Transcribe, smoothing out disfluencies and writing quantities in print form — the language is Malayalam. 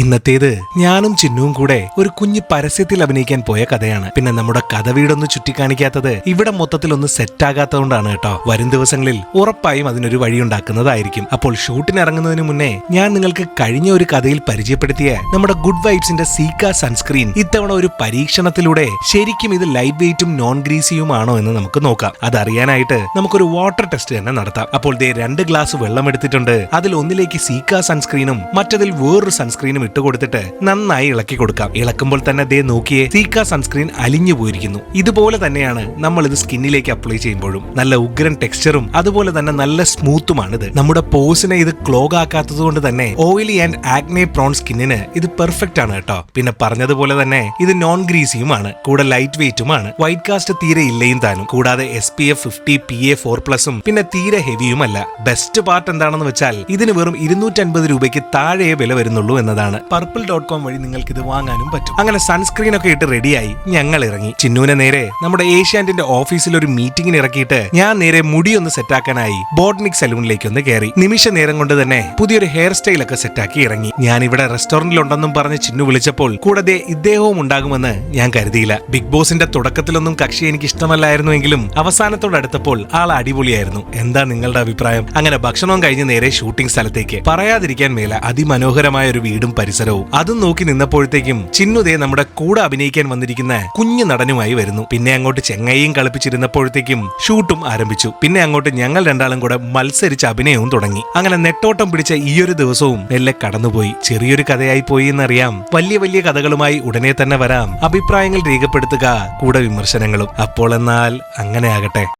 ഇന്നത്തേത് ഞാനും ചിന്നുവും കൂടെ ഒരു കുഞ്ഞു പരസ്യത്തിൽ അഭിനയിക്കാൻ പോയ കഥയാണ്. പിന്നെ നമ്മുടെ കഥ വീടൊന്ന് ചുറ്റിക്കാണിക്കാത്തത് ഇവിടെ മൊത്തത്തിൽ ഒന്ന് സെറ്റ് ആകാത്തതുകൊണ്ടാണ് കേട്ടോ. വരും ദിവസങ്ങളിൽ ഉറപ്പായും അതിനൊരു വഴിയുണ്ടാക്കുന്നതായിരിക്കും. അപ്പോൾ ഷൂട്ടിന് ഇറങ്ങുന്നതിന് മുന്നേ ഞാൻ നിങ്ങൾക്ക് കഴിഞ്ഞ ഒരു കഥയിൽ പരിചയപ്പെടുത്തിയ നമ്മുടെ ഗുഡ് വൈബ്സിന്റെ സീക്ക സൺസ്ക്രീൻ ഇത്തവണ ഒരു പരീക്ഷണത്തിലൂടെ ശരിക്കും ഇത് ലൈറ്റ് വെയിറ്റും നോൺ ഗ്രീസിയുമാണോ എന്ന് നമുക്ക് നോക്കാം. അതറിയാനായിട്ട് നമുക്കൊരു വാട്ടർ ടെസ്റ്റ് തന്നെ നടത്താം. അപ്പോൾ ദേ 2 ഗ്ലാസ് വെള്ളം എടുത്തിട്ടുണ്ട്. അതിൽ ഒന്നിലേക്ക് സീക്ക സൺസ്ക്രീനും മറ്റതിൽ വേറൊരു സൺസ്ക്രീനും ഇട്ട് കൊടുത്തിട്ട് നന്നായി ഇളക്കി കൊടുക്കാം. ഇളക്കുമ്പോൾ തന്നെ ദേ നോക്കിയേ, സീക്ക സൺസ്ക്രീൻ അലിഞ്ഞു പോയിരിക്കുന്നു. ഇതുപോലെ തന്നെയാണ് നമ്മൾ ഇത് സ്കിന്നിലേക്ക് അപ്ലൈ ചെയ്യുമ്പോഴും. നല്ല ഉഗ്രൻ ടെക്സ്ചറും അതുപോലെ തന്നെ നല്ല സ്മൂത്തുമാണിത്. നമ്മുടെ പോസിനെ ഇത് ക്ലോഗ് ആക്കാത്തത് കൊണ്ട് തന്നെ ഓയിലി ആൻഡ് ആക്നെ പ്രോൺ സ്കിന്നിന് ഇത് പെർഫെക്റ്റ് ആണ് കേട്ടോ. പിന്നെ പറഞ്ഞതുപോലെ തന്നെ ഇത് നോൺ ഗ്രീസിയുമാണ്, കൂടെ ലൈറ്റ് വെയിറ്റുമാണ്. വൈറ്റ് കാസ്റ്റ് തീരെ ഇല്ലയും താനും. കൂടാതെ SPF 50 PA4+ഉം പിന്നെ തീരെ ഹെവിയുമല്ല. ബെസ്റ്റ് പാർട്ട് എന്താണെന്ന് വെച്ചാൽ ഇതിന് വെറും 250 രൂപയ്ക്ക് താഴെ വില വരുന്നുള്ളൂ എന്നതാണ്. purple.com വഴി നിങ്ങൾക്ക് ഇത് വാങ്ങാനും പറ്റും. അങ്ങനെ സൺസ്ക്രീൻ ഒക്കെ ഇട്ട് റെഡിയായി ഞങ്ങൾ ഇറങ്ങി. ചിന്നുവിനെ നേരെ നമ്മുടെ ഏഷ്യാനെറ്റിന്റെ ഓഫീസിൽ ഒരു മീറ്റിംഗിന് ഇറക്കിയിട്ട് ഞാൻ നേരെ മുടിയൊന്ന് സെറ്റാക്കാനായി ബോട്ടണിക് സലൂണിലേക്ക് ഒന്ന് കയറി. നിമിഷ നേരം കൊണ്ട് തന്നെ പുതിയൊരു ഹെയർ സ്റ്റൈൽ ഒക്കെ സെറ്റാക്കി ഇറങ്ങി. ഞാൻ ഇവിടെ റെസ്റ്റോറന്റിലുണ്ടെന്നും പറഞ്ഞ് ചിന്നു വിളിച്ചപ്പോൾ കൂടാതെ ഇദ്ദേഹവും ഉണ്ടാകുമെന്ന് ഞാൻ കരുതിയില്ല. ബിഗ് ബോസിന്റെ തുടക്കത്തിലൊന്നും കക്ഷി എനിക്ക് ഇഷ്ടമല്ലായിരുന്നുവെങ്കിലും അവസാനത്തോടടുത്തപ്പോൾ ആൾ അടിപൊളിയായിരുന്നു. എന്താ നിങ്ങളുടെ അഭിപ്രായം? അങ്ങനെ ഭക്ഷണവും കഴിഞ്ഞ് നേരെ ഷൂട്ടിംഗ് സ്ഥലത്തേക്ക്. പറയാതിരിക്കാൻ മേല അതിമനോഹരമായ ഒരു വീടും പരിസരവും. അതും നോക്കി നിന്നപ്പോഴത്തേക്കും ചിന്നുദേ നമ്മുടെ കൂടെ അഭിനയിക്കാൻ വന്നിരിക്കുന്ന കുഞ്ഞു നടനുമായി വരുന്നു. പിന്നെ അങ്ങോട്ട് ചെങ്ങൈയും കളിപ്പിച്ചിരുന്നപ്പോഴത്തേക്കും ഷൂട്ടും ആരംഭിച്ചു. പിന്നെ അങ്ങോട്ട് ഞങ്ങൾ രണ്ടാളും കൂടെ മത്സരിച്ച് അഭിനയവും തുടങ്ങി. അങ്ങനെ നെട്ടോട്ടം പിടിച്ച ഈയൊരു ദിവസവും മെല്ലെ കടന്നുപോയി. ചെറിയൊരു കഥയായി പോയി എന്നറിയാം. വലിയ വലിയ കഥകളുമായി ഉടനെ തന്നെ വരാം. അഭിപ്രായങ്ങൾ രേഖപ്പെടുത്തുക, കൂടെ വിമർശനങ്ങളും. അപ്പോൾ എന്നാൽ അങ്ങനെ ആകട്ടെ.